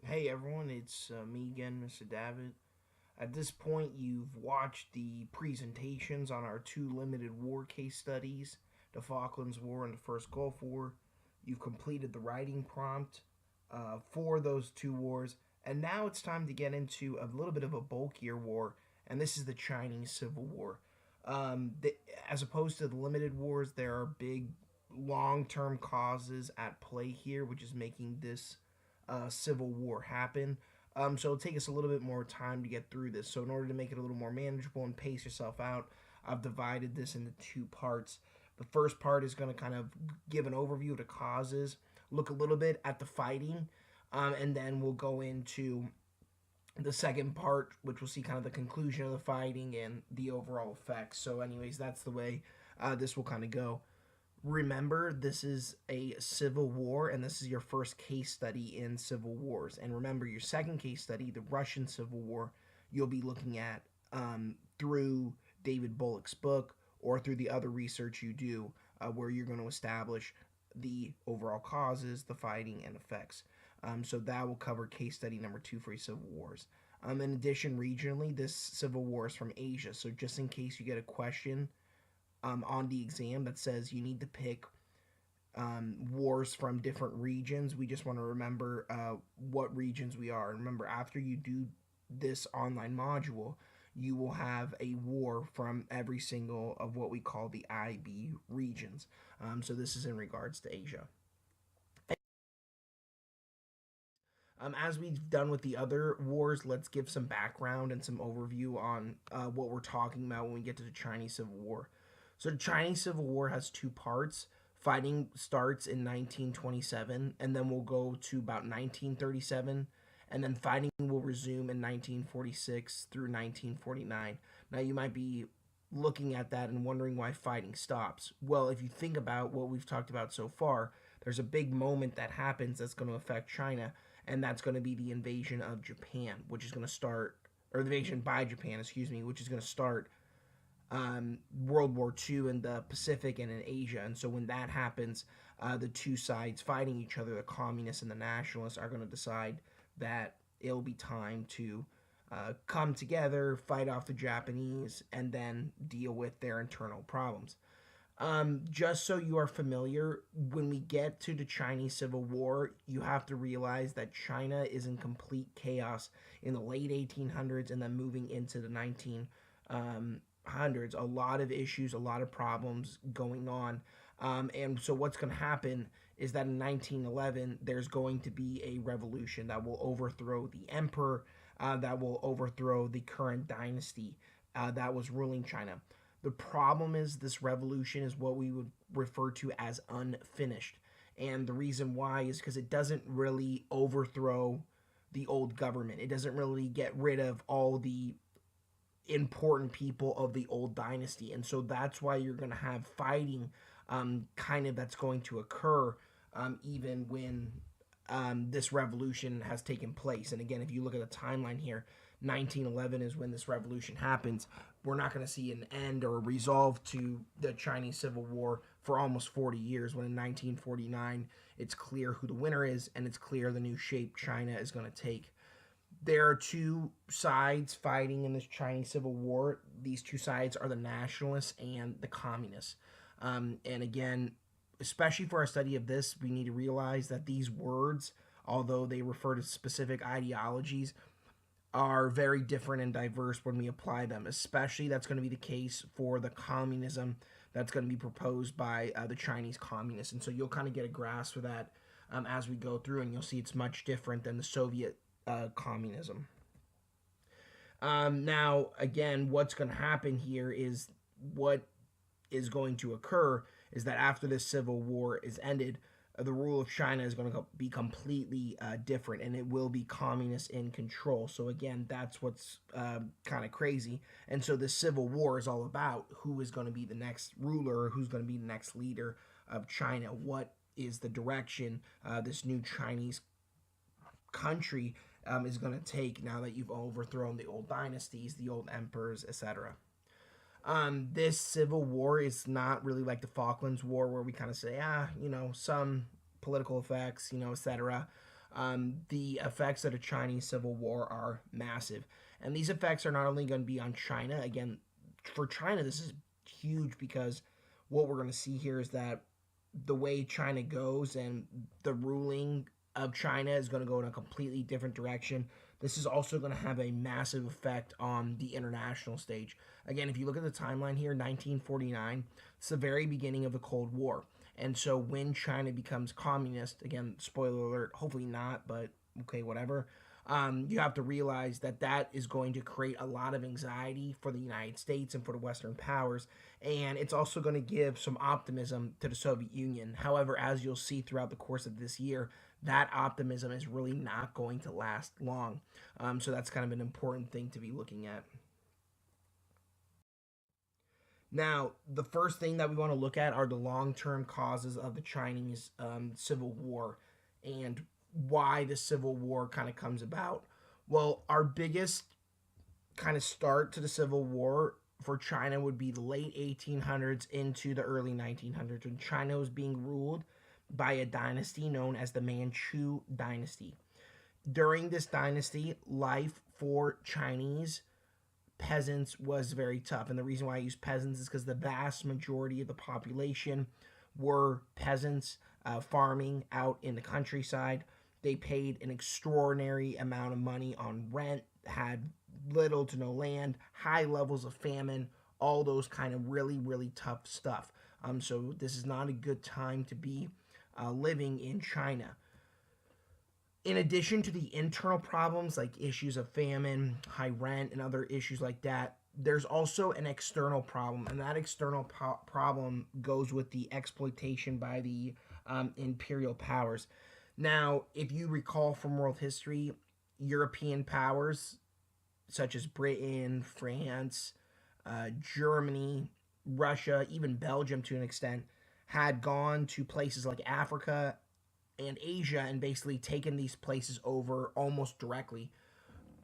Hey everyone, it's me again, Mr. Davitt. At this point, you've watched the presentations on our two limited war case studies, the Falklands War and the First Gulf War. You've completed the writing prompt for those two wars, and now it's time to get into a little bit of a bulkier war, and this is the Chinese Civil War. Um, the, as opposed to the limited wars, there are big long term causes at play here, which is making this civil war happen. So it'll take us a little bit more time to get through this. So in order to make it a little more manageable and pace yourself out, I've divided this into two parts. The first part is going to kind of give an overview of the causes, look a little bit at the fighting, and then we'll go into the second part, which will see kind of the conclusion of the fighting and the overall effects. So, anyways, that's the way this will kind of go. Remember, this is a civil war, and this is your first case study in civil wars. And remember, your second case study, the Russian Civil War, you'll be looking at through David Bullock's book or through the other research you do, where you're going to establish the overall causes, the fighting, and effects. So that will cover case study number 2 for your civil wars. In addition, regionally, this civil war is from Asia. So just in case you get a question on the exam that says you need to pick wars from different regions, we just want to remember what regions we are. Remember, after you do this online module, you will have a war from every single of what we call the IB regions. So this is in regards to Asia. As we've done with the other wars, let's give some background and some overview on what we're talking about when we get to the Chinese Civil War. So the Chinese Civil War has two parts. Fighting starts in 1927, and then we'll go to about 1937, and then fighting will resume in 1946 through 1949. Now you might be looking at that and wondering why fighting stops. Well, if you think about what we've talked about so far, there's a big moment that happens that's going to affect China, and that's going to be the invasion of Japan, which is going to start, or the invasion by Japan, excuse me, which is going to start World War II in the Pacific and in Asia. And so when that happens, the two sides fighting each other, the communists and the nationalists, are going to decide that it'll be time to come together, fight off the Japanese, and then deal with their internal problems. Just so you are familiar, when we get to the Chinese Civil War, you have to realize that China is in complete chaos in the late 1800s and then moving into the 1900s. A lot of issues, a lot of problems going on. And so what's going to happen is that in 1911, there's going to be a revolution that will overthrow the emperor, that will overthrow the current dynasty that was ruling China. The problem is this revolution is what we would refer to as unfinished. And the reason why is because it doesn't really overthrow the old government. It doesn't really get rid of all the important people of the old dynasty. And so that's why you're going to have fighting kind of that's going to occur even when this revolution has taken place. And again, if you look at the timeline here, 1911 is when this revolution happens. We're not going to see an end or a resolve to the Chinese Civil War for almost 40 years, when in 1949 it's clear who the winner is and it's clear the new shape China is going to take. There are two sides fighting in this Chinese Civil War. These two sides are the nationalists and the communists. And again, especially for our study of this, we need to realize that these words, although they refer to specific ideologies, are very different and diverse when we apply them. Especially that's going to be the case for the communism that's going to be proposed by the Chinese communists. And so you'll kind of get a grasp of that as we go through, and you'll see it's much different than the Soviet communism. Now, again, what's going to happen here is what is going to occur is that after this civil war is ended, the rule of China is going to be completely different, and it will be communist in control. So again, that's what's kind of crazy. And so the civil war is all about who is going to be the next ruler, who's going to be the next leader of China. What is the direction this new Chinese country is going to take now that you've overthrown the old dynasties, the old emperors, etc. This civil war is not really like the Falklands War, where we kind of say, some political effects, etc. the effects of the Chinese Civil War are massive. And these effects are not only going to be on China, again, for China, this is huge because what we're going to see here is that the way China goes and the ruling of China is going to go in a completely different direction. This is also going to have a massive effect on the international stage. Again, if you look at the timeline here, 1949, it's the very beginning of the Cold War. And so when China becomes communist, again, spoiler alert, hopefully not, but okay, whatever. You have to realize that that is going to create a lot of anxiety for the United States and for the Western powers. And it's also going to give some optimism to the Soviet Union. However, as you'll see throughout the course of this year, that optimism is really not going to last long. So that's kind of an important thing to be looking at. Now, the first thing that we want to look at are the long term causes of the Chinese Civil War and why the Civil War kind of comes about. Well, our biggest kind of start to the Civil War for China would be the late 1800s into the early 1900s when China was being ruled by a dynasty known as the Manchu dynasty. During this dynasty, life for Chinese peasants was very tough. And the reason why I use peasants is because the vast majority of the population were peasants farming out in the countryside. They paid an extraordinary amount of money on rent, had little to no land, high levels of famine, all those kind of really, really tough stuff. So this is not a good time to be living in China. In addition to the internal problems like issues of famine, high rent, and other issues like that, there's also an external problem, and that external problem goes with the exploitation by the imperial powers. Now, if you recall from world history, European powers such as Britain, France, Germany, Russia, even Belgium to an extent, had gone to places like Africa and Asia and basically taken these places over almost directly.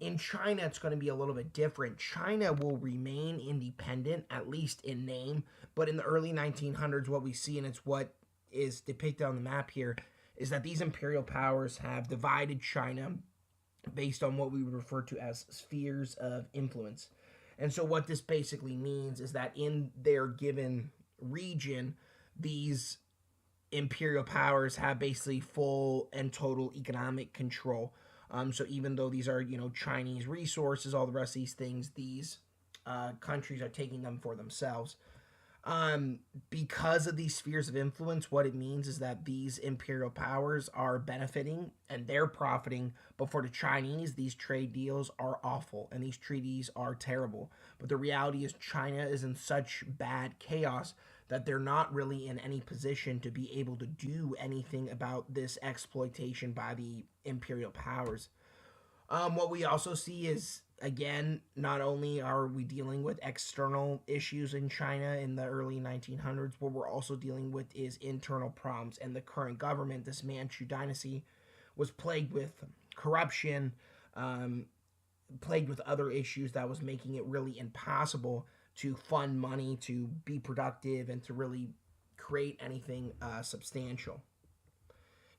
In China, it's going to be a little bit different. China will remain independent, at least in name, but in the early 1900s, what we see, and it's what is depicted on the map here, is that these imperial powers have divided China based on what we would refer to as spheres of influence. And so what this basically means is that in their given region, these imperial powers have basically full and total economic control. So even though these are, Chinese resources, all the rest of these things, these countries are taking them for themselves. Because of these spheres of influence, what it means is that these imperial powers are benefiting and they're profiting. But for the Chinese, these trade deals are awful and these treaties are terrible. But the reality is China is in such bad chaos that they're not really in any position to be able to do anything about this exploitation by the imperial powers. What we also see is, again, not only are we dealing with external issues in China in the early 1900s, what we're also dealing with is internal problems. And the current government, this Manchu dynasty, was plagued with corruption, plagued with other issues that was making it really impossible to fund money, to be productive, and to really create anything substantial.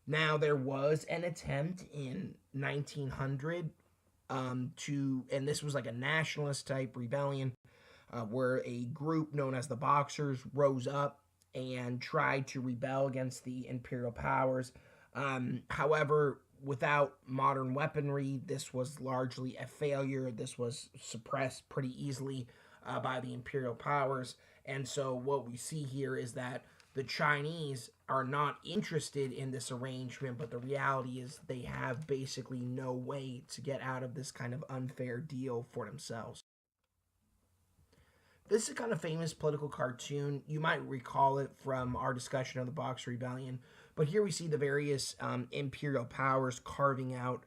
Now, there was an attempt in 1900 and this was like a nationalist type rebellion where a group known as the Boxers rose up and tried to rebel against the imperial powers. However, without modern weaponry, this was largely a failure. This was suppressed pretty easily by the imperial powers. And so what we see here is that the Chinese are not interested in this arrangement, but the reality is they have basically no way to get out of this kind of unfair deal for themselves. This is a kind of famous political cartoon. You might recall it from our discussion of the Boxer Rebellion, but here we see the various imperial powers carving out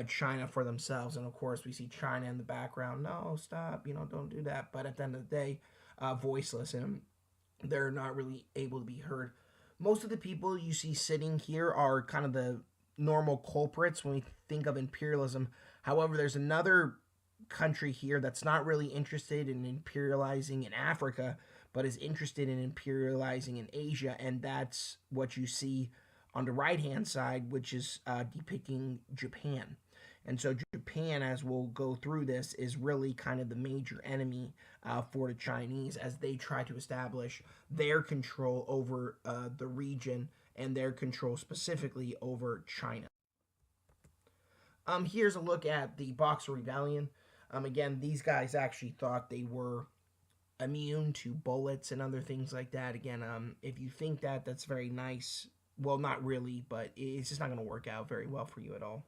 China for themselves. And of course, we see China in the background. No, stop, don't do that. But at the end of the day, voiceless, and they're not really able to be heard. Most of the people you see sitting here are kind of the normal culprits when we think of imperialism. However, there's another country here that's not really interested in imperializing in Africa, but is interested in imperializing in Asia, and that's what you see on the right hand side, which is depicting Japan. And so Japan, as we'll go through this, is really kind of the major enemy for the Chinese as they try to establish their control over the region and their control specifically over China. Here's a look at the Boxer Rebellion. Again, these guys actually thought they were immune to bullets and other things like that. Again, if you think that, that's very nice. Well, not really, but it's just not going to work out very well for you at all.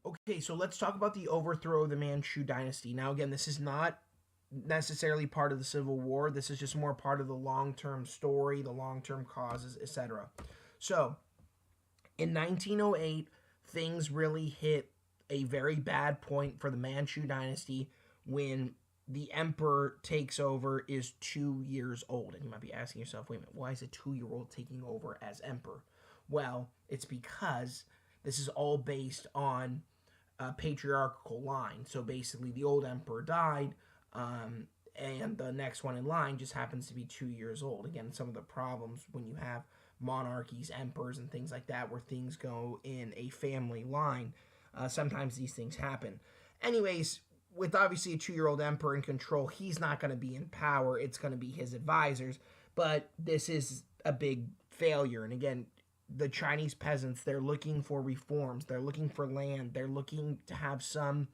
Okay, so let's talk about the overthrow of the Manchu dynasty. Now, again, this is not necessarily part of the Civil War. This is just more part of the long-term story, the long-term causes, etc. So, in 1908, things really hit a very bad point for the Manchu dynasty when the emperor takes over is 2 years old. And you might be asking yourself, wait a minute, why is a 2-year-old taking over as emperor? Well, it's because this is all based on a patriarchal line. So basically, the old emperor died, and the next one in line just happens to be 2 years old. Again, some of the problems when you have monarchies, emperors, and things like that, where things go in a family line, sometimes these things happen. Anyways, with obviously a 2-year-old emperor in control, he's not going to be in power. It's going to be his advisors. But this is a big failure. And again, the Chinese peasants, they're looking for reforms. They're looking for land. They're looking to have some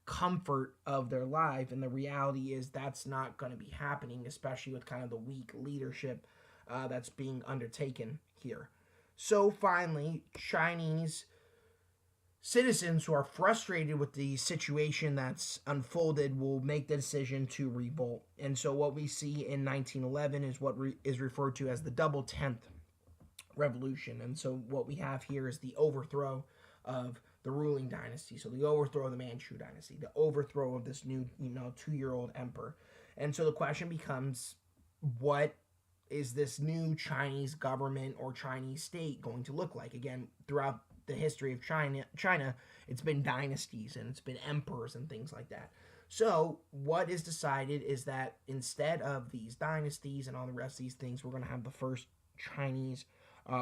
comfort of their life. And the reality is that's not going to be happening, especially with kind of the weak leadership that's being undertaken here. So finally, Chinese citizens who are frustrated with the situation that's unfolded will make the decision to revolt. And so what we see in 1911 is what is referred to as the Double Tenth Revolution. And so what we have here is the overthrow of the ruling dynasty. So the overthrow of the Manchu dynasty, the overthrow of this new, 2-year-old emperor. And so the question becomes, what is this new Chinese government or Chinese state going to look like? Again, throughout the history of China, it's been dynasties and it's been emperors and things like that. So what is decided is that instead of these dynasties and all the rest of these things, we're going to have the first Chinese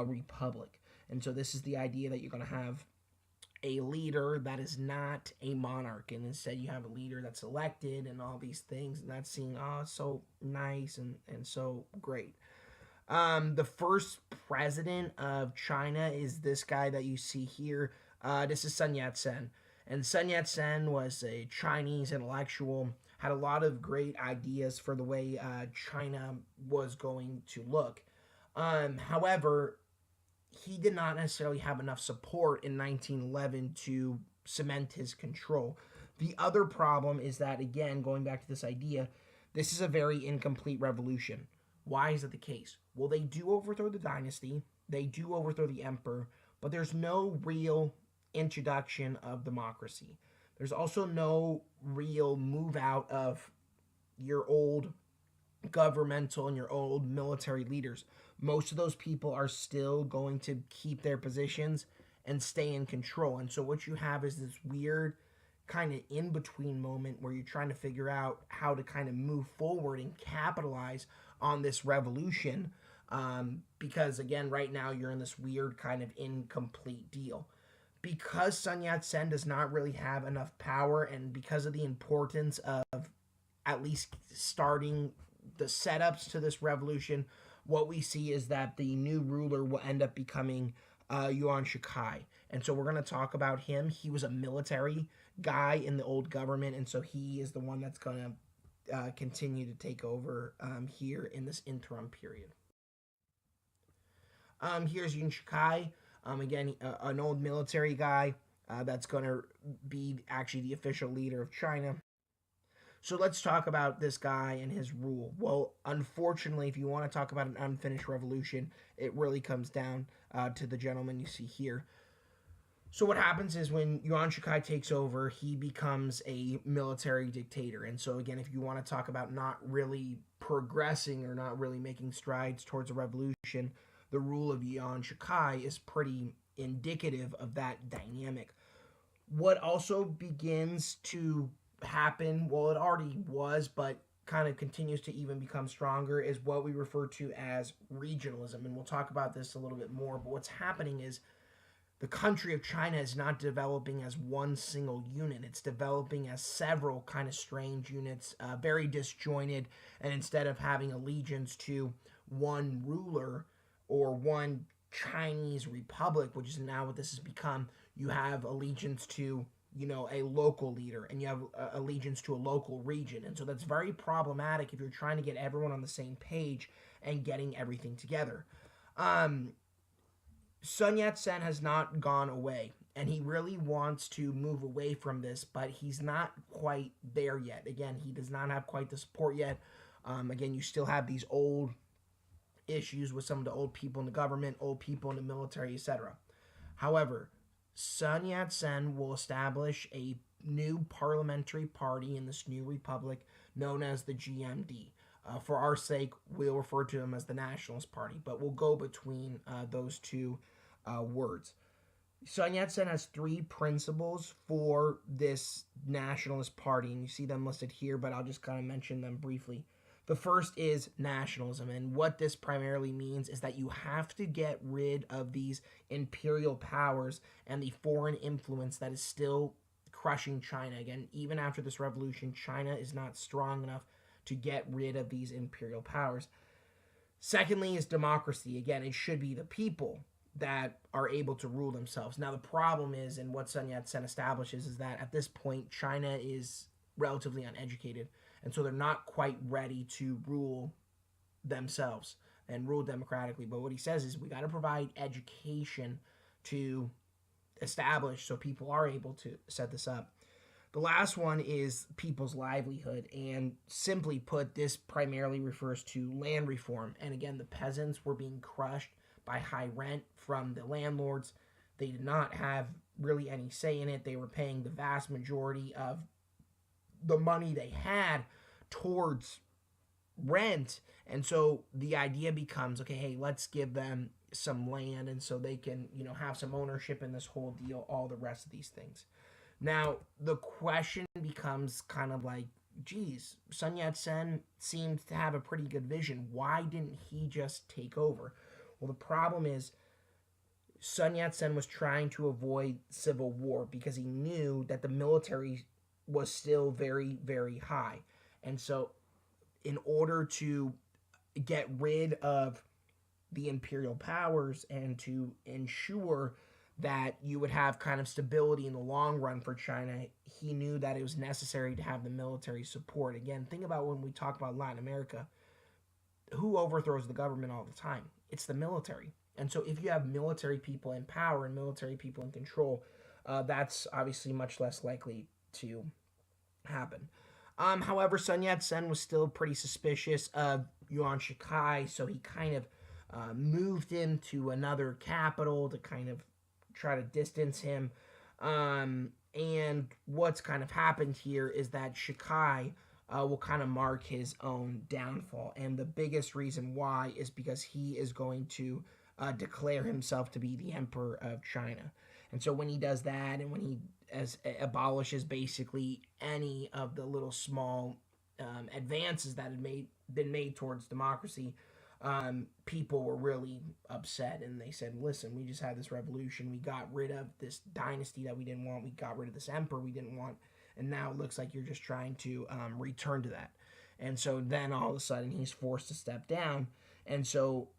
republic. And so this is the idea that you're going to have a leader that is not a monarch, and instead you have a leader that's elected and all these things, and that's seen so nice and so great. The first president of China is this guy that you see here. This is Sun Yat-sen. And Sun Yat-sen was a Chinese intellectual, had a lot of great ideas for the way China was going to look. However, he did not necessarily have enough support in 1911 to cement his control. The other problem is that, again, going back to this idea, this is a very incomplete revolution. Why is that the case? Well, they do overthrow the dynasty, they do overthrow the emperor, but there's no real introduction of democracy. There's also no real move out of your old governmental and your old military leaders. Most of those people are still going to keep their positions and stay in control. And so what you have is this weird kind of in-between moment where you're trying to figure out how to kind of move forward and capitalize on this revolution, because again, right now you're in this weird kind of incomplete deal. Because Sun Yat-sen does not really have enough power, and because of the importance of at least starting the setups to this revolution, what we see is that the new ruler will end up becoming Yuan Shikai. And so we're going to talk about him. He was a military guy in the old government, and so he is the one that's going to continue to take over here in this interim period. Here's Yuan Shikai. Again, an old military guy that's going to be actually the official leader of China. So let's talk about this guy and his rule. Well, unfortunately, if you want to talk about an unfinished revolution, it really comes down to the gentleman you see here. So what happens is when Yuan Shikai takes over, he becomes a military dictator. And so again, if you want to talk about not really progressing or not really making strides towards a revolution, the rule of Yuan Shikai is pretty indicative of that dynamic. What also begins to happen, well, it already was, but kind of continues to even become stronger is what we refer to as regionalism. And we'll talk about this a little bit more. But what's happening is the country of China is not developing as one single unit. It's developing as several kind of strange units, very disjointed. And instead of having allegiance to one ruler or one Chinese republic, which is now what this has become, you have allegiance to a local leader, and you have allegiance to a local region. And so that's very problematic if you're trying to get everyone on the same page and getting everything together. Sun Yat-sen has not gone away, and he really wants to move away from this, but he's not quite there yet. Again, he does not have quite the support yet. Again, you still have these old issues with some of the old people in the government, old people in the military, etc. However, Sun Yat-sen will establish a new parliamentary party in this new republic known as the GMD. For our sake, we'll refer to them as the Nationalist Party, but we'll go between those two words. Sun Yat-sen has 3 principles for this Nationalist Party, and you see them listed here, but I'll just kind of mention them briefly. The first is nationalism, and what this primarily means is that you have to get rid of these imperial powers and the foreign influence that is still crushing China. Again, even after this revolution, China is not strong enough to get rid of these imperial powers. Secondly is democracy. Again, it should be the people that are able to rule themselves. Now, the problem is, and what Sun Yat-sen establishes, is that at this point, China is relatively uneducated. And so they're not quite ready to rule themselves and rule democratically. But what he says is we got to provide education to establish so people are able to set this up. The last one is people's livelihood. And simply put, this primarily refers to land reform. And again, the peasants were being crushed by high rent from the landlords. They did not have really any say in it. They were paying the vast majority of the money they had towards rent. And so the idea becomes, okay, hey, let's give them some land, and so they can have some ownership in this whole deal, all the rest of these things. Now the question becomes kind of like, geez, Sun Yat-sen seems to have a pretty good vision. Why didn't he just take over? Well, the problem is Sun Yat-sen was trying to avoid civil war because he knew that the military was still very, very high. And so in order to get rid of the imperial powers and to ensure that you would have kind of stability in the long run for China, he knew that it was necessary to have the military support. Again, think about when we talk about Latin America, who overthrows the government all the time? It's the military. And so if you have military people in power and military people in control, that's obviously much less likely to happen. However, Sun Yat-sen was still pretty suspicious of Yuan Shikai, so he kind of moved him to another capital to kind of try to distance him. And what's kind of happened here is that Shikai will kind of mark his own downfall. And the biggest reason why is because he is going to declare himself to be the emperor of China. And so when he does that, and when he abolishes basically any of the little small advances that had been made towards democracy, people were really upset, and they said, listen, we just had this revolution, we got rid of this dynasty that we didn't want, we got rid of this emperor we didn't want, and now it looks like you're just trying to return to that. And so then all of a sudden he's forced to step down. And so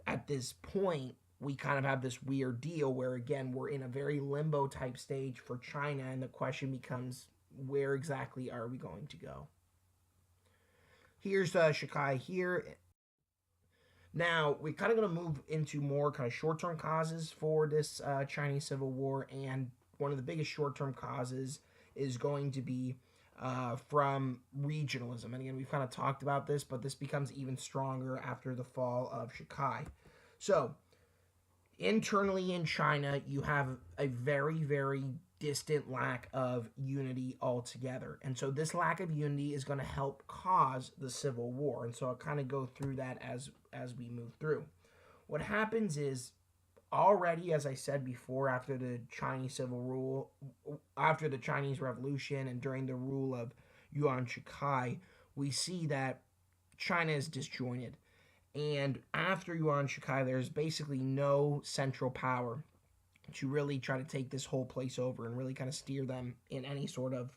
at this point, we kind of have this weird deal where, again, we're in a very limbo type stage for China, and the question becomes, where exactly are we going to go? Here's Shikai here. Now, we're kind of going to move into more kind of short-term causes for this Chinese Civil War, and one of the biggest short-term causes is going to be from regionalism. And again, we've kind of talked about this, but this becomes even stronger after the fall of Shikai. So, internally in China, you have a very, very distant lack of unity altogether. And so this lack of unity is going to help cause the Civil War. And so I'll kind of go through that as we move through. What happens is, already, as I said before, after the Chinese Revolution and during the rule of Yuan Shikai, we see that China is disjointed. And after Yuan Shikai, there's basically no central power to really try to take this whole place over and really kind of steer them in any sort of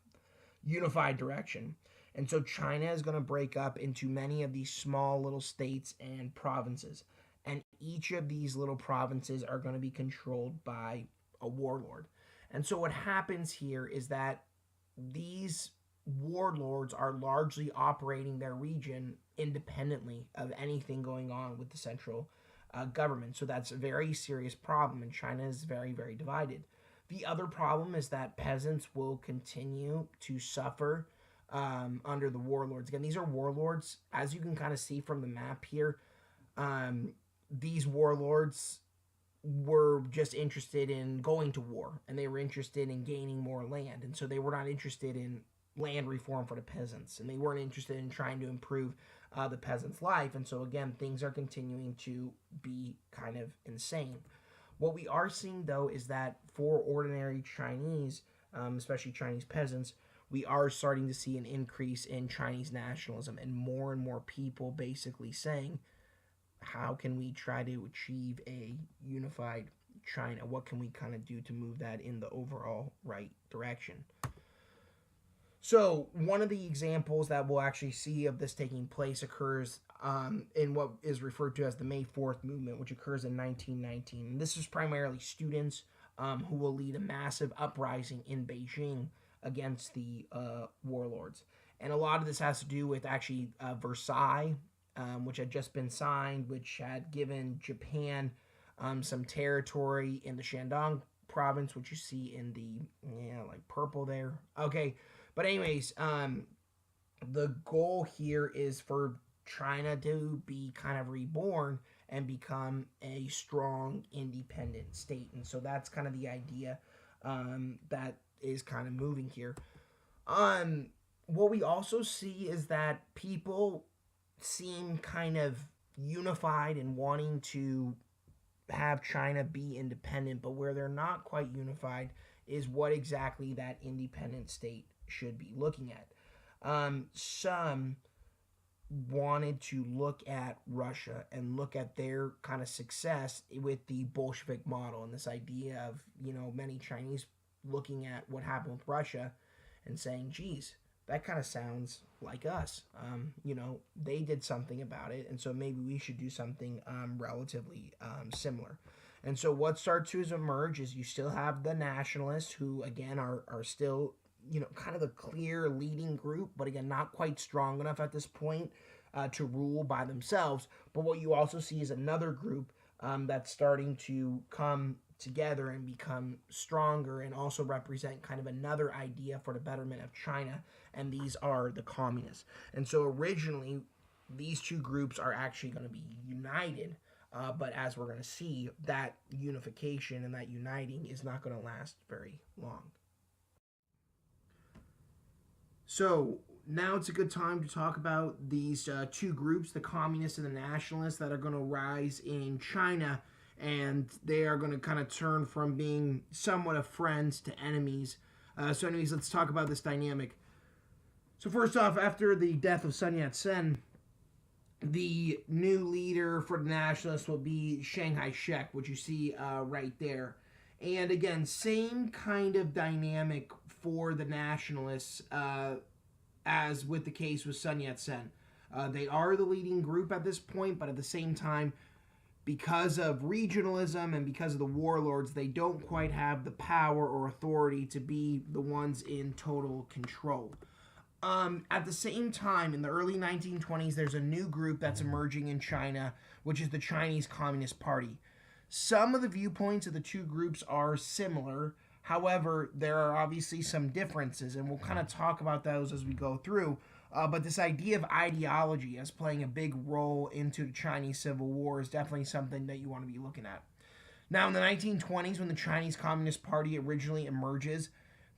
unified direction. And so China is going to break up into many of these small little states and provinces. And each of these little provinces are going to be controlled by a warlord. And so what happens here is that these warlords are largely operating their region independently of anything going on with the central government. So that's a very serious problem, and China is very, very divided. The other problem is that peasants will continue to suffer under the warlords. Again, these are warlords, as you can kind of see from the map here. These warlords were just interested in going to war, and they were interested in gaining more land, and so they were not interested in land reform for the peasants, and they weren't interested in trying to improve the peasants' life. And so again, things are continuing to be kind of insane. What we are seeing, though, is that for ordinary Chinese, especially Chinese peasants, we are starting to see an increase in Chinese nationalism, and more people basically saying, how can we try to achieve a unified China? What can we kind of do to move that in the overall right direction? So one of the examples that we'll actually see of this taking place occurs in what is referred to as the May 4th movement, which occurs in 1919. And this is primarily students who will lead a massive uprising in Beijing against the warlords. And a lot of this has to do with actually Versailles, which had just been signed, which had given Japan some territory in the Shandong province, which you see in the like purple there. Okay, but anyways, the goal here is for China to be kind of reborn and become a strong independent state. And so that's kind of the idea that is kind of moving here. What we also see is that people seem kind of unified and wanting to have China be independent, but where they're not quite unified is what exactly that independent state should be looking at. Some wanted to look at Russia and look at their kind of success with the Bolshevik model, and this idea of, many Chinese looking at what happened with Russia and saying, geez, that kind of sounds like us. They did something about it, and so maybe we should do something relatively similar. And so what starts to emerge is you still have the nationalists who, again, are still, kind of the clear leading group, but again, not quite strong enough at this point to rule by themselves. But what you also see is another group that's starting to come together and become stronger and also represent kind of another idea for the betterment of China, and these are the communists. And so originally, these two groups are actually going to be united, but as we're going to see, that unification and that uniting is not going to last very long. So now it's a good time to talk about these two groups, the communists and the nationalists, that are going to rise in China, and they are going to kind of turn from being somewhat of friends to enemies. So anyways, let's talk about this dynamic. So first off, after the death of Sun Yat-sen, the new leader for the nationalists will be kai-shek, which you see right there. And again, same kind of dynamic for the nationalists as with the case with Sun Yat-sen. They are the leading group at this point, but at the same time, because of regionalism and because of the warlords, they don't quite have the power or authority to be the ones in total control. At the same time, in the early 1920s, there's a new group that's emerging in China, which is the Chinese Communist Party. Some of the viewpoints of the two groups are similar. However, there are obviously some differences, and we'll kind of talk about those as we go through. But this idea of ideology as playing a big role into the Chinese Civil War is definitely something that you want to be looking at. Now, in the 1920s, when the Chinese Communist Party originally emerges,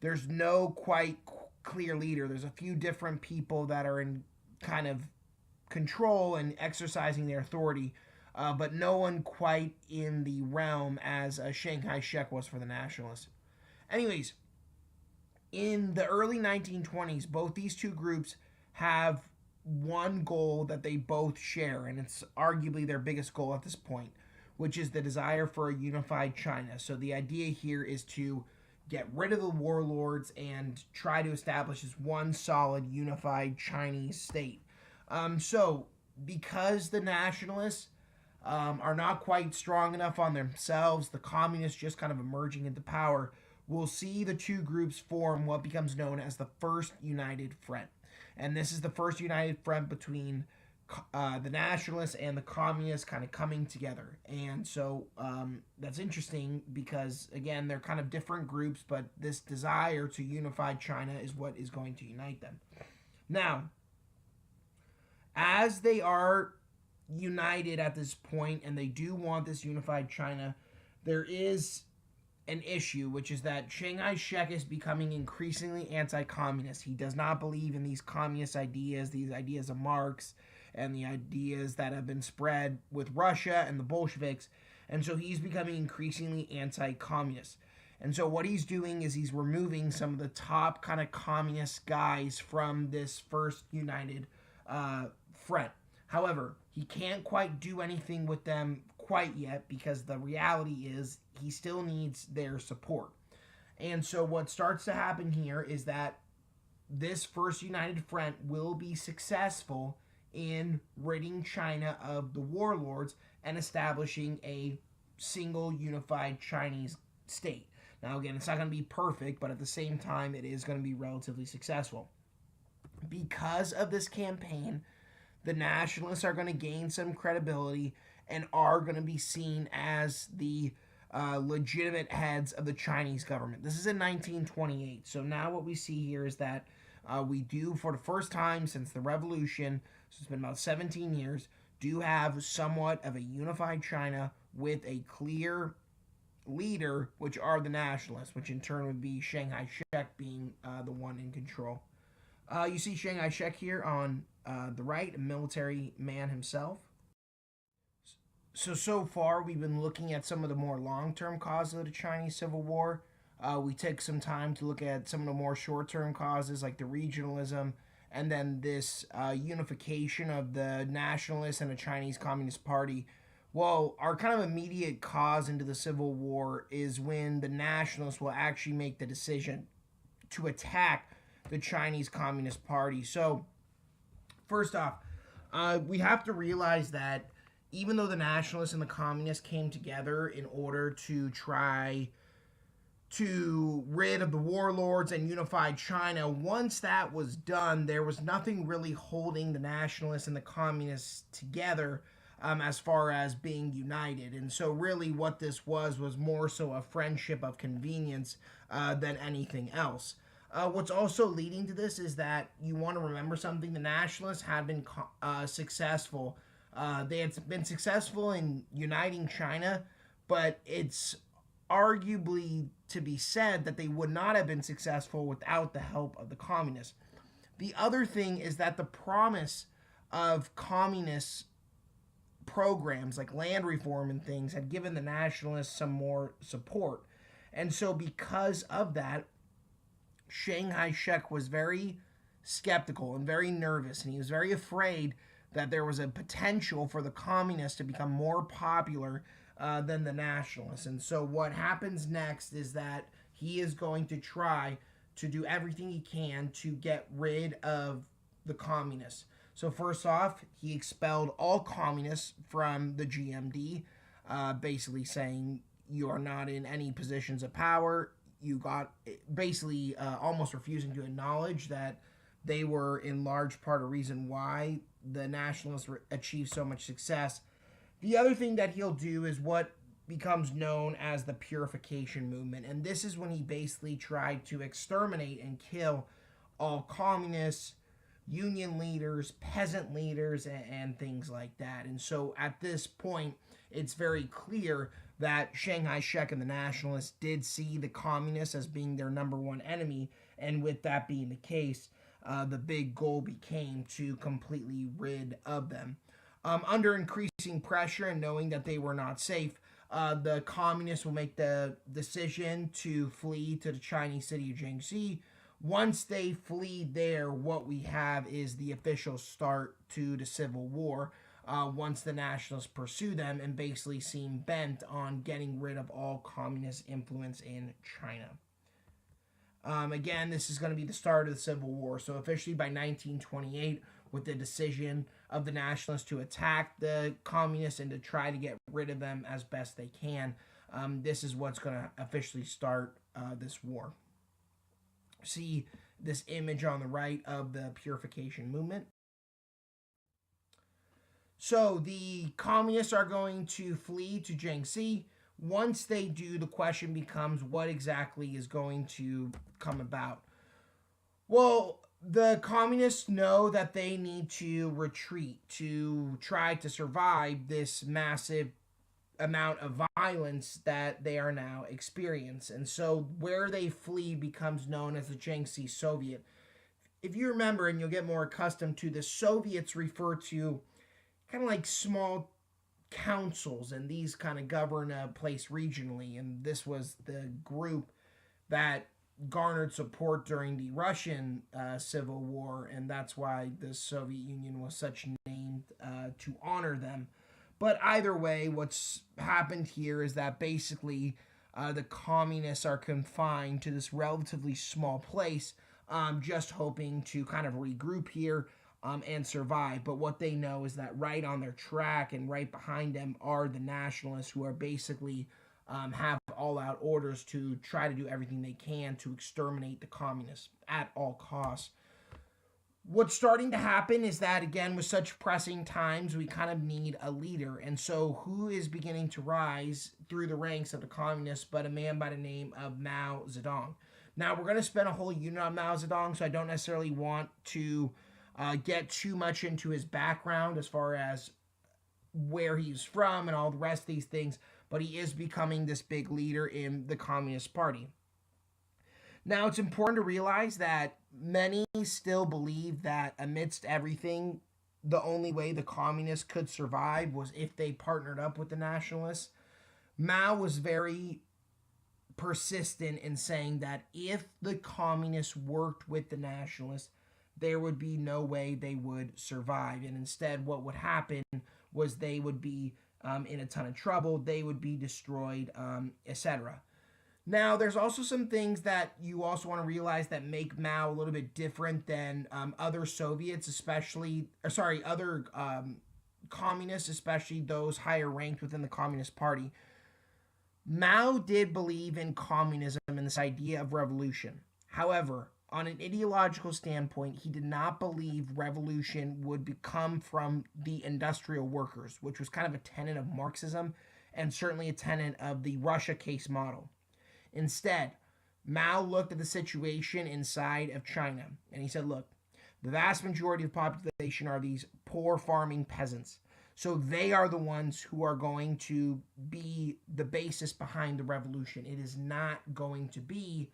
there's no quite clear leader. There's a few different people that are in kind of control and exercising their authority, but no one quite in the realm as kai-shek was for the nationalists. Anyways, in the early 1920s, both these two groups have one goal that they both share, and it's arguably their biggest goal at this point, which is the desire for a unified China. So the idea here is to get rid of the warlords and try to establish this one solid unified Chinese state. So because the nationalists are not quite strong enough on themselves, the communists just kind of emerging into power, we'll see the two groups form what becomes known as the First United Front. And this is the first united front between the nationalists and the communists kind of coming together. And so that's interesting because, again, they're kind of different groups, but this desire to unify China is what is going to unite them. Now, as they are united at this point and they do want this unified China, there is an issue, which is that Chiang Kai-shek is becoming increasingly anti-communist. He does not believe in these communist ideas, these ideas of Marx, and the ideas that have been spread with Russia and the Bolsheviks, and so he's becoming increasingly anti-communist. And so what he's doing is he's removing some of the top kind of communist guys from this First United Front. However, he can't quite do anything with them quite yet because the reality is he still needs their support. And so what starts to happen here is that this First United Front will be successful in ridding China of the warlords and establishing a single unified Chinese state. Now again, it's not going to be perfect, but at the same time it is going to be relatively successful. Because of this campaign, the nationalists are going to gain some credibility and are going to be seen as the legitimate heads of the Chinese government. This is in 1928. So now what we see here is that we do, for the first time since the revolution, so it's been about 17 years, do have somewhat of a unified China with a clear leader, which are the nationalists, which in turn would be Chiang Kai-shek being the one in control. You see Chiang Kai-shek here on the right, a military man himself. So far, we've been looking at some of the more long-term causes of the Chinese Civil War. We take some time to look at some of the more short-term causes like the regionalism and then this unification of the nationalists and the Chinese Communist Party. Well, our kind of immediate cause into the Civil War is when the nationalists will actually make the decision to attack the Chinese Communist Party. So, first off, we have to realize that even though the nationalists and the communists came together in order to try to rid of the warlords and unify China, once that was done, there was nothing really holding the nationalists and the communists together as far as being united. And so really what this was more so a friendship of convenience than anything else. What's also leading to this is that you want to remember something. The nationalists had been successful. They had been successful in uniting China, but it's arguably to be said that they would not have been successful without the help of the communists. The other thing is that the promise of communist programs like land reform and things had given the nationalists some more support. And so because of that, Chiang Kai-shek was very skeptical and very nervous, and he was very afraid that there was a potential for the communists to become more popular than the nationalists. And so what happens next is that he is going to try to do everything he can to get rid of the communists. So first off, he expelled all communists from the GMD, basically saying you are not in any positions of power. You got basically almost refusing to acknowledge that they were in large part a reason why the nationalists achieved so much success. The other thing that he'll do is what becomes known as the purification movement. And this is when he basically tried to exterminate and kill all communists, union leaders, peasant leaders, and things like that. And so at this point, it's very clear that Chiang Kai-shek and the nationalists did see the communists as being their number one enemy. And with that being the case, the big goal became to completely rid of them. Under increasing pressure and knowing that they were not safe, the communists will make the decision to flee to the Chinese city of Jiangxi, Once they flee there, what we have is the official start to the Civil War. Once the nationalists pursue them and basically seem bent on getting rid of all communist influence in China. Again, this is going to be the start of the Civil War. So officially by 1928, with the decision of the nationalists to attack the communists and to try to get rid of them as best they can, this is what's going to officially start this war. See this image on the right of the purification movement. So the communists are going to flee to Jiangxi. Once they do, the question becomes what exactly is going to come about. Well, the communists know that they need to retreat to try to survive this massive amount of violence that they are now experiencing. And so where they flee becomes known as the Jiangxi Soviet. If you remember, and you'll get more accustomed to, the Soviets refer to kind of like small councils, and these kind of govern a place regionally. And this was the group that garnered support during the Russian Civil War, and that's why the Soviet Union was such named to honor them. But either way, what's happened here is that basically the communists are confined to this relatively small place, just hoping to kind of regroup here and survive. But what they know is that right on their track and right behind them are the nationalists, who are basically have all-out orders to try to do everything they can to exterminate the communists at all costs. What's starting to happen is that, again, with such pressing times, we kind of need a leader. And so who is beginning to rise through the ranks of the communists but a man by the name of Mao Zedong? Now, we're going to spend a whole unit on Mao Zedong, so I don't necessarily want to get too much into his background as far as where he's from and all the rest of these things, but he is becoming this big leader in the Communist Party. Now, it's important to realize that many still believe that amidst everything, the only way the communists could survive was if they partnered up with the nationalists. Mao was very persistent in saying that if the communists worked with the nationalists, there would be no way they would survive. And instead, what would happen was they would be in a ton of trouble, they would be destroyed, etc. Now, there's also some things that you also want to realize that make Mao a little bit different than other Soviets, other communists, especially those higher ranked within the Communist Party. Mao did believe in communism and this idea of revolution. However, on an ideological standpoint, he did not believe revolution would come from the industrial workers, which was kind of a tenet of Marxism and certainly a tenet of the Russia case model. Instead, Mao looked at the situation inside of China, and he said, look, the vast majority of the population are these poor farming peasants. So they are the ones who are going to be the basis behind the revolution. It is not going to be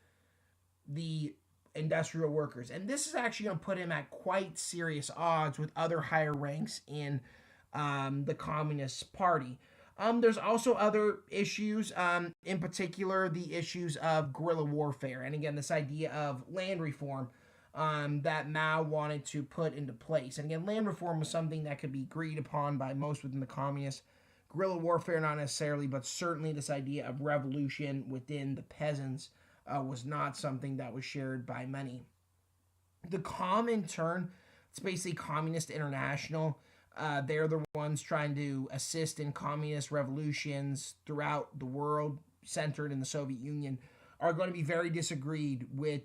the industrial workers. And this is actually going to put him at quite serious odds with other higher ranks in the Communist Party. There's also other issues, in particular the issues of guerrilla warfare. And again, this idea of land reform that Mao wanted to put into place. And again, land reform was something that could be agreed upon by most within the communists. Guerrilla warfare, not necessarily, but certainly this idea of revolution within the peasants was not something that was shared by many. The COM, in turn, it's basically Communist International. They're the ones trying to assist in communist revolutions throughout the world, centered in the Soviet Union, are going to be very disagreed with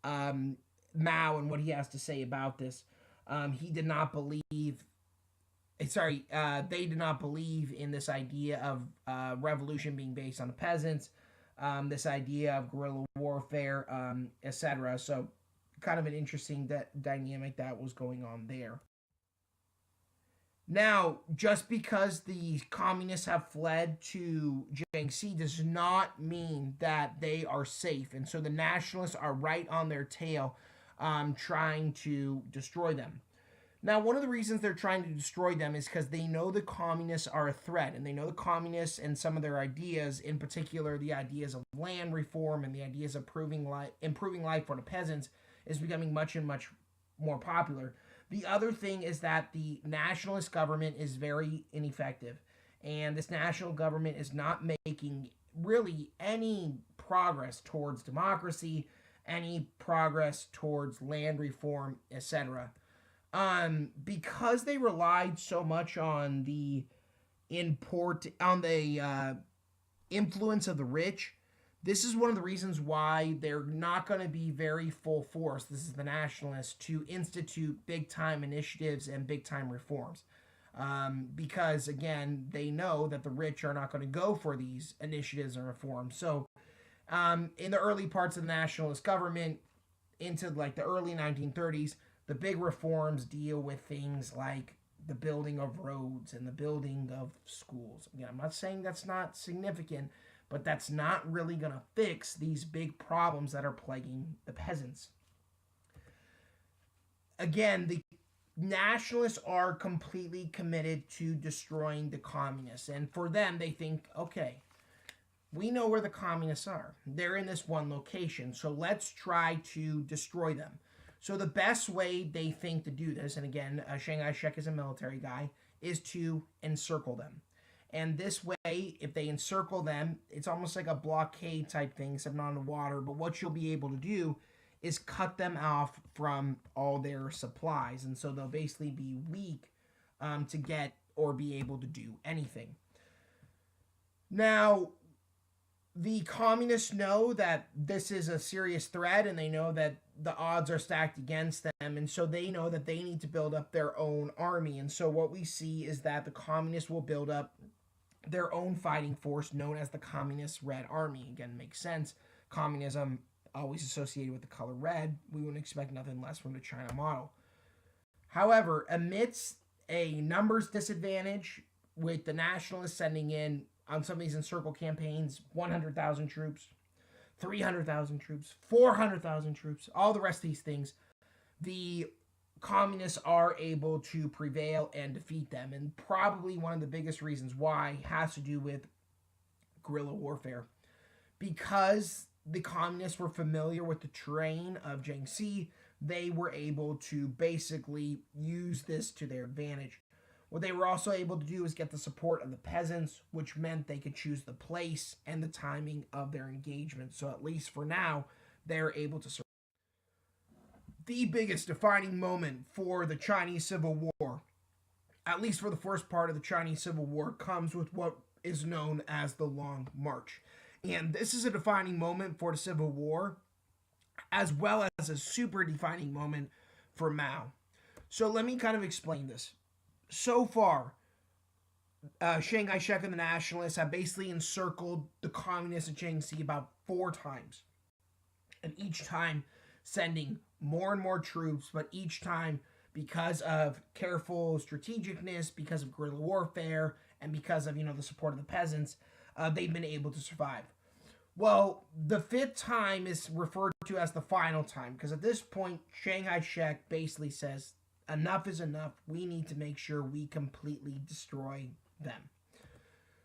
Mao and what he has to say about this. They did not believe in this idea of revolution being based on the peasants, this idea of guerrilla warfare, etc. So kind of an interesting dynamic that was going on there. Now, just because the communists have fled to Jiangxi does not mean that they are safe. And so the nationalists are right on their tail trying to destroy them. Now, one of the reasons they're trying to destroy them is because they know the communists are a threat, and they know the communists and some of their ideas, in particular the ideas of land reform and the ideas of improving life for the peasants, is becoming much and much more popular. The other thing is that the nationalist government is very ineffective, and this national government is not making really any progress towards democracy, any progress towards land reform, etc. Because they relied so much on the influence of the rich. This is one of the reasons why they're not going to be very full force. This is the nationalists to institute big time initiatives and big time reforms. Because again, they know that the rich are not going to go for these initiatives and reforms. So, in the early parts of the nationalist government, into like the early 1930s, the big reforms deal with things like the building of roads and the building of schools. Again, I'm not saying that's not significant, but that's not really going to fix these big problems that are plaguing the peasants. Again, the nationalists are completely committed to destroying the communists. And for them, they think, okay, we know where the communists are. They're in this one location, so let's try to destroy them. So the best way they think to do this, and again, Chiang Kai-shek is a military guy, is to encircle them. And this way, if they encircle them, it's almost like a blockade type thing, except not on the water. But what you'll be able to do is cut them off from all their supplies. And so they'll basically be weak to get or be able to do anything. Now, the communists know that this is a serious threat, and they know that the odds are stacked against them, and so they know that they need to build up their own army. And so what we see is that the communists will build up their own fighting force known as the Communist Red Army. Again, makes sense. Communism always associated with the color red. We wouldn't expect nothing less from the China model. However, amidst a numbers disadvantage, with the nationalists sending in on some of these encircle campaigns 100,000 troops, 300,000 troops, 400,000 troops, all the rest of these things, the communists are able to prevail and defeat them. And probably one of the biggest reasons why has to do with guerrilla warfare. Because the communists were familiar with the terrain of Jiangxi, they were able to basically use this to their advantage. What they were also able to do is get the support of the peasants, which meant they could choose the place and the timing of their engagement. So at least for now, they're able to survive. The biggest defining moment for the Chinese Civil War, at least for the first part of the Chinese Civil War, comes with what is known as the Long March. And this is a defining moment for the Civil War, as well as a super defining moment for Mao. So let me kind of explain this. So far, Chiang Kai-shek and the nationalists have basically encircled the communists in Jiangxi about 4 times. And each time sending more and more troops, but each time, because of careful strategicness, because of guerrilla warfare, and because of, the support of the peasants, they've been able to survive. Well, the 5th time is referred to as the final time, because at this point, Chiang Kai-shek basically says, enough is enough. We need to make sure we completely destroy them.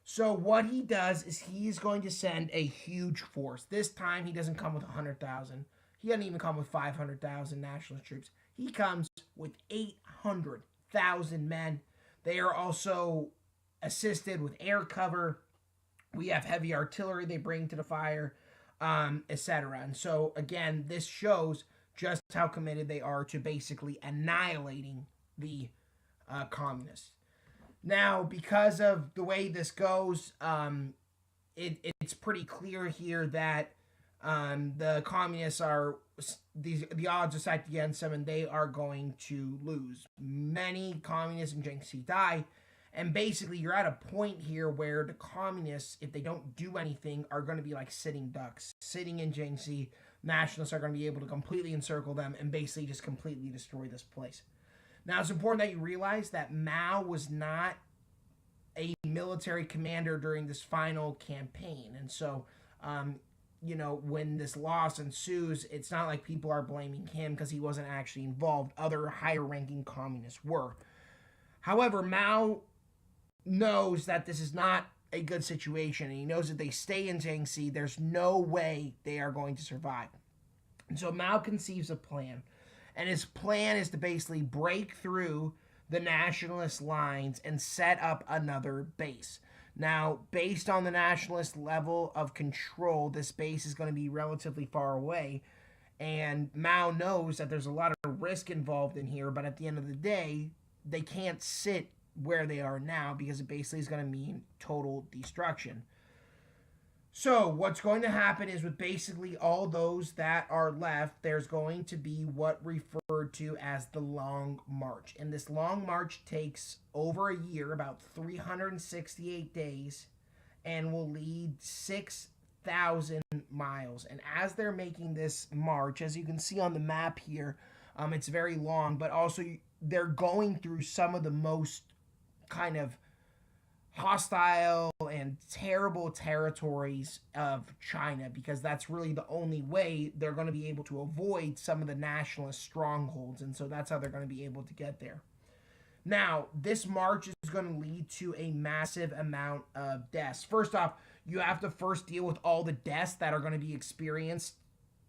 So what he does is he's going to send a huge force. This time he doesn't come with 100,000. He doesn't even come with 500,000 nationalist troops. He comes with 800,000 men. They are also assisted with air cover. We have heavy artillery they bring to the fire, etc. And so, again, this shows just how committed they are to basically annihilating the communists. Now, because of the way this goes, it's pretty clear here that the communists are, the odds are stacked against them, and they are going to lose. Many communists in Jiangxi die, and basically you're at a point here where the communists, if they don't do anything, are going to be like sitting ducks, sitting in Jiangxi. Nationalists are going to be able to completely encircle them and basically just completely destroy this place. Now, it's important that you realize that Mao was not a military commander during this final campaign. And so when this loss ensues, it's not like people are blaming him because he wasn't actually involved. Other higher ranking communists were. However, Mao knows that this is not a good situation, and he knows that they stay in Jiangxi, there's no way they are going to survive. And so Mao conceives a plan, and his plan is to basically break through the nationalist lines and set up another base. Now, based on the nationalist level of control, this base is going to be relatively far away, and Mao knows that there's a lot of risk involved in here, but at the end of the day, they can't sit where they are now because it basically is going to mean total destruction. So, what's going to happen is with basically all those that are left, there's going to be what referred to as the Long March. And this Long March takes over a year, about 368 days, and will lead 6,000 miles. And as they're making this march, as you can see on the map here, it's very long, but also they're going through some of the most kind of hostile and terrible territories of China, because that's really the only way they're going to be able to avoid some of the nationalist strongholds, and so that's how they're going to be able to get there. Now, this march is going to lead to a massive amount of deaths. First off, you have to first deal with all the deaths that are going to be experienced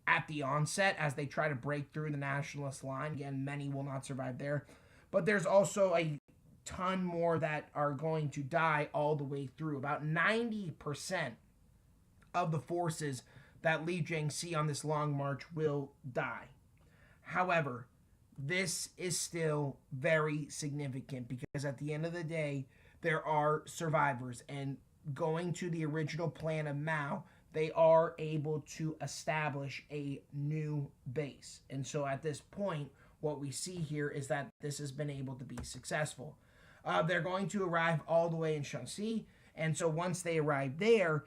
at the onset as they try to break through the nationalist line. Again, many will not survive there, but there's also a ton more that are going to die all the way through. About 90% of the forces that leave Jiangxi on this long march will die. However, this is still very significant because at the end of the day, there are survivors, and going to the original plan of Mao, they are able to establish a new base. And so at this point, what we see here is that this has been able to be successful. They're going to arrive all the way in Shaanxi, and so once they arrive there,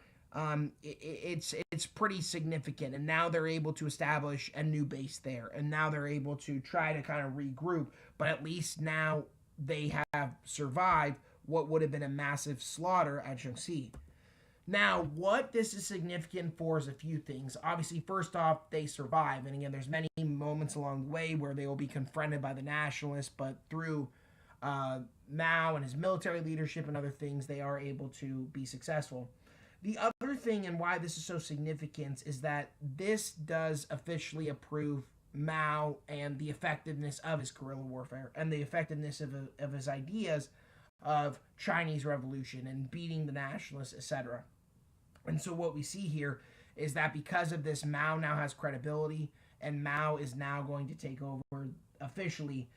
it's pretty significant. And now they're able to establish a new base there, and now they're able to try to kind of regroup. But at least now they have survived what would have been a massive slaughter at Shaanxi. Now, what this is significant for is a few things. Obviously, first off, they survive, and again, there's many moments along the way where they will be confronted by the nationalists, but through Mao and his military leadership and other things, they are able to be successful. The other thing, and why this is so significant, is that this does officially approve Mao and the effectiveness of his guerrilla warfare and the effectiveness of his ideas of Chinese revolution and beating the nationalists, etc. And so what we see here is that because of this, Mao now has credibility, and Mao is now going to take over officially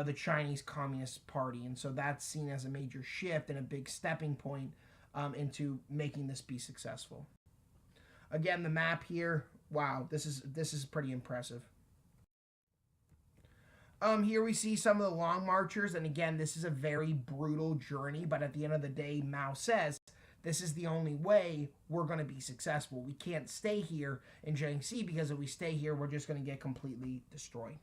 the Chinese Communist Party. And so that's seen as a major shift and a big stepping point into making this be successful. Again, the map here, wow, this is pretty impressive. Here we see some of the long marchers, and again, this is a very brutal journey, but at the end of the day, Mao says, this is the only way we're going to be successful. We can't stay here in Jiangxi, because if we stay here, we're just going to get completely destroyed.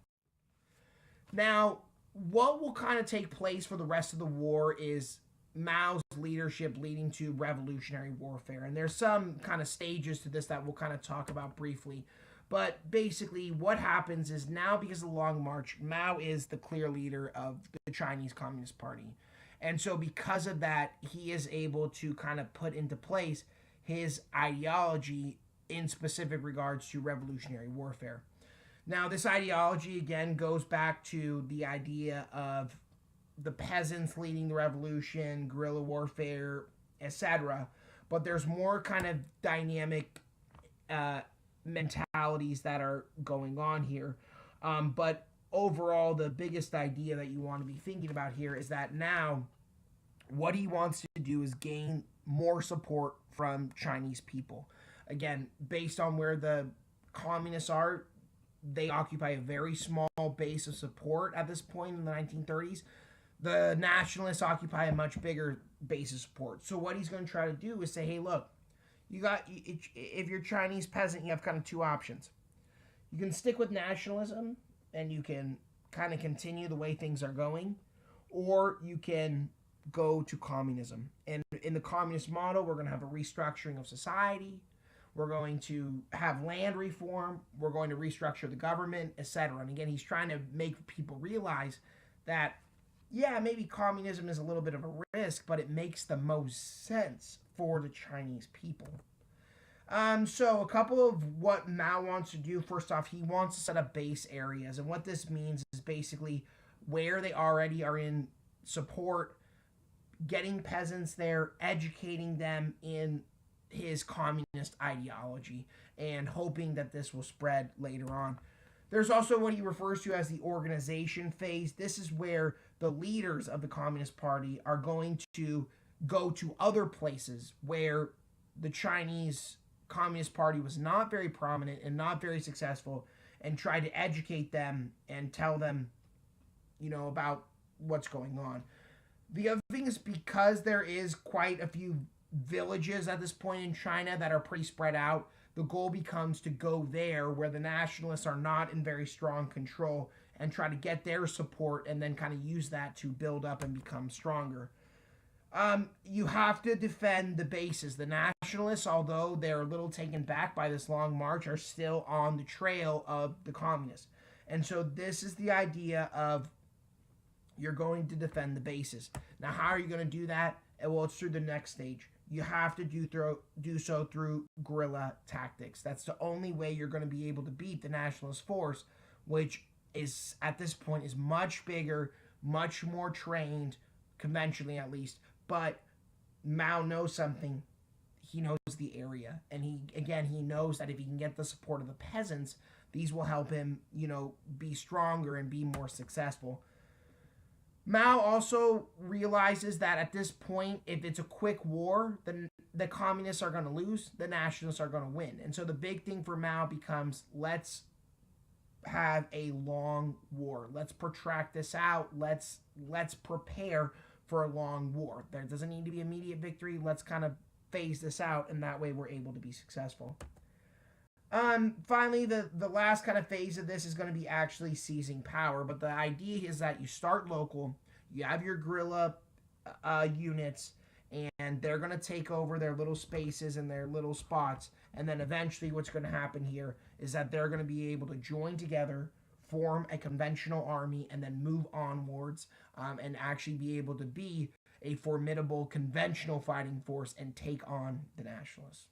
Now, what will kind of take place for the rest of the war is Mao's leadership leading to revolutionary warfare. And there's some kind of stages to this that we'll kind of talk about briefly. But basically, what happens is now, because of the Long March, Mao is the clear leader of the Chinese Communist Party. And so because of that, he is able to kind of put into place his ideology in specific regards to revolutionary warfare. Now, this ideology, again, goes back to the idea of the peasants leading the revolution, guerrilla warfare, etc. But there's more kind of dynamic mentalities that are going on here. But overall, the biggest idea that you want to be thinking about here is that now what he wants to do is gain more support from Chinese people. Again, based on where the communists are, they occupy a very small base of support at this point in the 1930s. The nationalists occupy a much bigger base of support. So what he's going to try to do is say, hey, look, if you're Chinese peasant, you have kind of two options. You can stick with nationalism and you can kind of continue the way things are going, or you can go to communism. And in the communist model, we're going to have a restructuring of society. We're going to have land reform. We're going to restructure the government, etc. And again, he's trying to make people realize that, yeah, maybe communism is a little bit of a risk, but it makes the most sense for the Chinese people. So a couple of what Mao wants to do. First off, he wants to set up base areas, and what this means is basically where they already are in support, getting peasants there, educating them in his communist ideology, and hoping that this will spread later on. There's also what he refers to as the organization phase. This is where the leaders of the Communist Party are going to go to other places where the Chinese Communist Party was not very prominent and not very successful, and try to educate them and tell them, about what's going on. The other thing is, because there is quite a few villages at this point in China that are pretty spread out, the goal becomes to go there where the nationalists are not in very strong control and try to get their support and then kind of use that to build up and become stronger. You have to defend the bases. The nationalists, although they're a little taken back by this long march, are still on the trail of the communists. And so this is the idea of you're going to defend the bases. Now, how are you going to do that? Well, it's through the next stage. You have to do so through guerrilla tactics. That's the only way you're going to be able to beat the nationalist force, which is, at this point, is much bigger, much more trained, conventionally at least. But Mao knows something. He knows the area. And he knows that if he can get the support of the peasants, these will help him, be stronger and be more successful. Mao also realizes that at this point, if it's a quick war, then the communists are going to lose, the nationalists are going to win. And so the big thing for Mao becomes, let's have a long war. Let's protract this out. Let's prepare for a long war. There doesn't need to be immediate victory. Let's kind of phase this out, and that way we're able to be successful. Finally, the last kind of phase of this is going to be actually seizing power. But the idea is that you start local, you have your guerrilla units, and they're going to take over their little spaces and their little spots. And then eventually what's going to happen here is that they're going to be able to join together, form a conventional army, and then move onwards and actually be able to be a formidable conventional fighting force and take on the nationalists.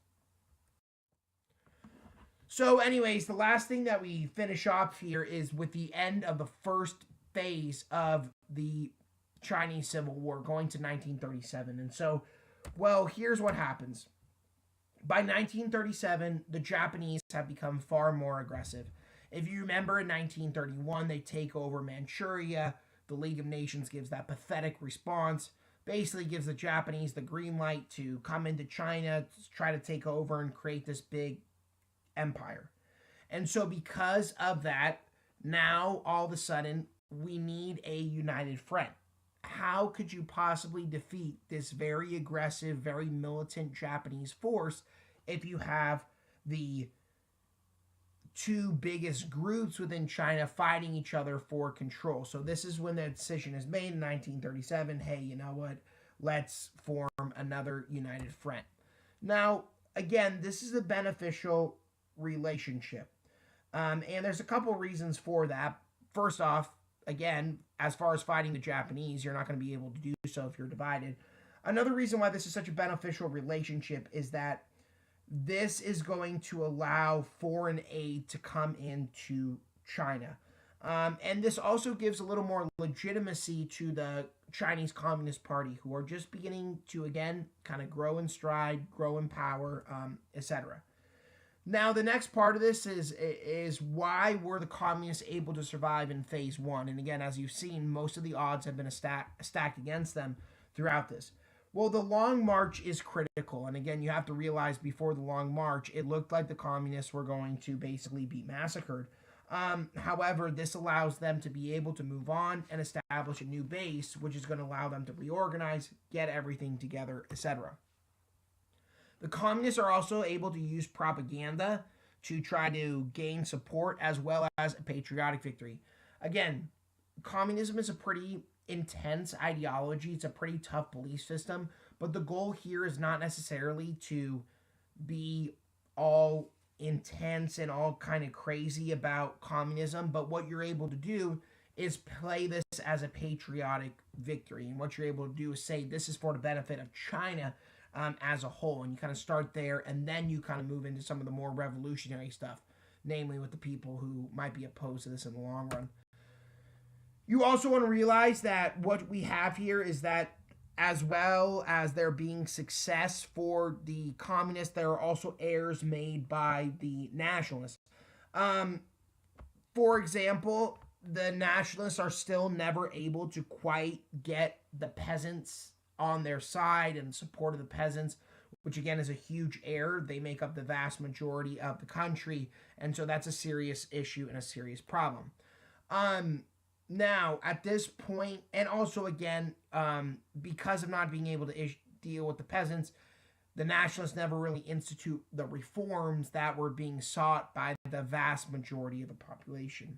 So anyways, the last thing that we finish off here is with the end of the first phase of the Chinese Civil War, going to 1937. And so, well, here's what happens. By 1937, the Japanese have become far more aggressive. If you remember, in 1931, they take over Manchuria. The League of Nations gives that pathetic response, basically gives the Japanese the green light to come into China, try to take over and create this big empire. And so because of that, now all of a sudden we need a united front. How could you possibly defeat this very aggressive, very militant Japanese force if you have the two biggest groups within China fighting each other for control? So this is when the decision is made in 1937. Hey, you know what? Let's form another united front. Now, again, this is a beneficial relationship. And there's a couple reasons for that. First off, again, as far as fighting the Japanese, you're not going to be able to do so if you're divided. Another reason why this is such a beneficial relationship is that this is going to allow foreign aid to come into China. And this also gives a little more legitimacy to the Chinese Communist Party, who are just beginning to, again, kind of grow in stride, grow in power, etc. Now, the next part of this is why were the communists able to survive in phase one? And again, as you've seen, most of the odds have been stacked against them throughout this. Well, the Long March is critical. And again, you have to realize before the Long March, it looked like the communists were going to basically be massacred. However, this allows them to be able to move on and establish a new base, which is going to allow them to reorganize, get everything together, etc. The communists are also able to use propaganda to try to gain support as well as a patriotic victory. Again, communism is a pretty intense ideology. It's a pretty tough belief system, but the goal here is not necessarily to be all intense and all kind of crazy about communism, but what you're able to do is play this as a patriotic victory. And what you're able to do is say this is for the benefit of China as a whole. And you kind of start there, and then you kind of move into some of the more revolutionary stuff, namely with the people who might be opposed to this in the long run. You also want to realize that what we have here is that as well as there being success for the communists, there are also errors made by the nationalists. Um, for example, the nationalists are still never able to quite get the peasants on their side and support of the peasants, which again is a huge error. They make up the vast majority of the country, and so that's a serious issue and a serious problem. Um, Now, at this point, and also again, because of not being able to deal with the peasants, the nationalists never really institute the reforms that were being sought by the vast majority of the population.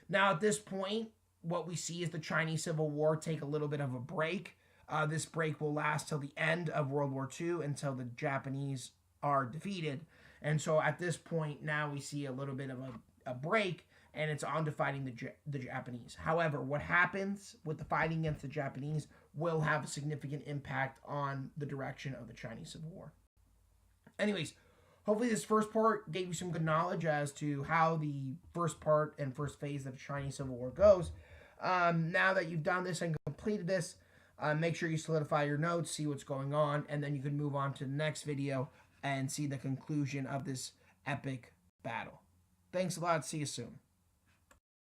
Now, at this point, what we see is the Chinese Civil War take a little bit of a break. This break will last till the end of World War II until the Japanese are defeated. And so at this point, now we see a little bit of a break, and it's on to fighting the Japanese. However, what happens with the fighting against the Japanese will have a significant impact on the direction of the Chinese Civil War. Anyways, hopefully this first part gave you some good knowledge as to how the first part and first phase of the Chinese Civil War goes. Now that you've done this and completed this, make sure you solidify your notes, see what's going on, and then you can move on to the next video and see the conclusion of this epic battle. Thanks a lot. See you soon.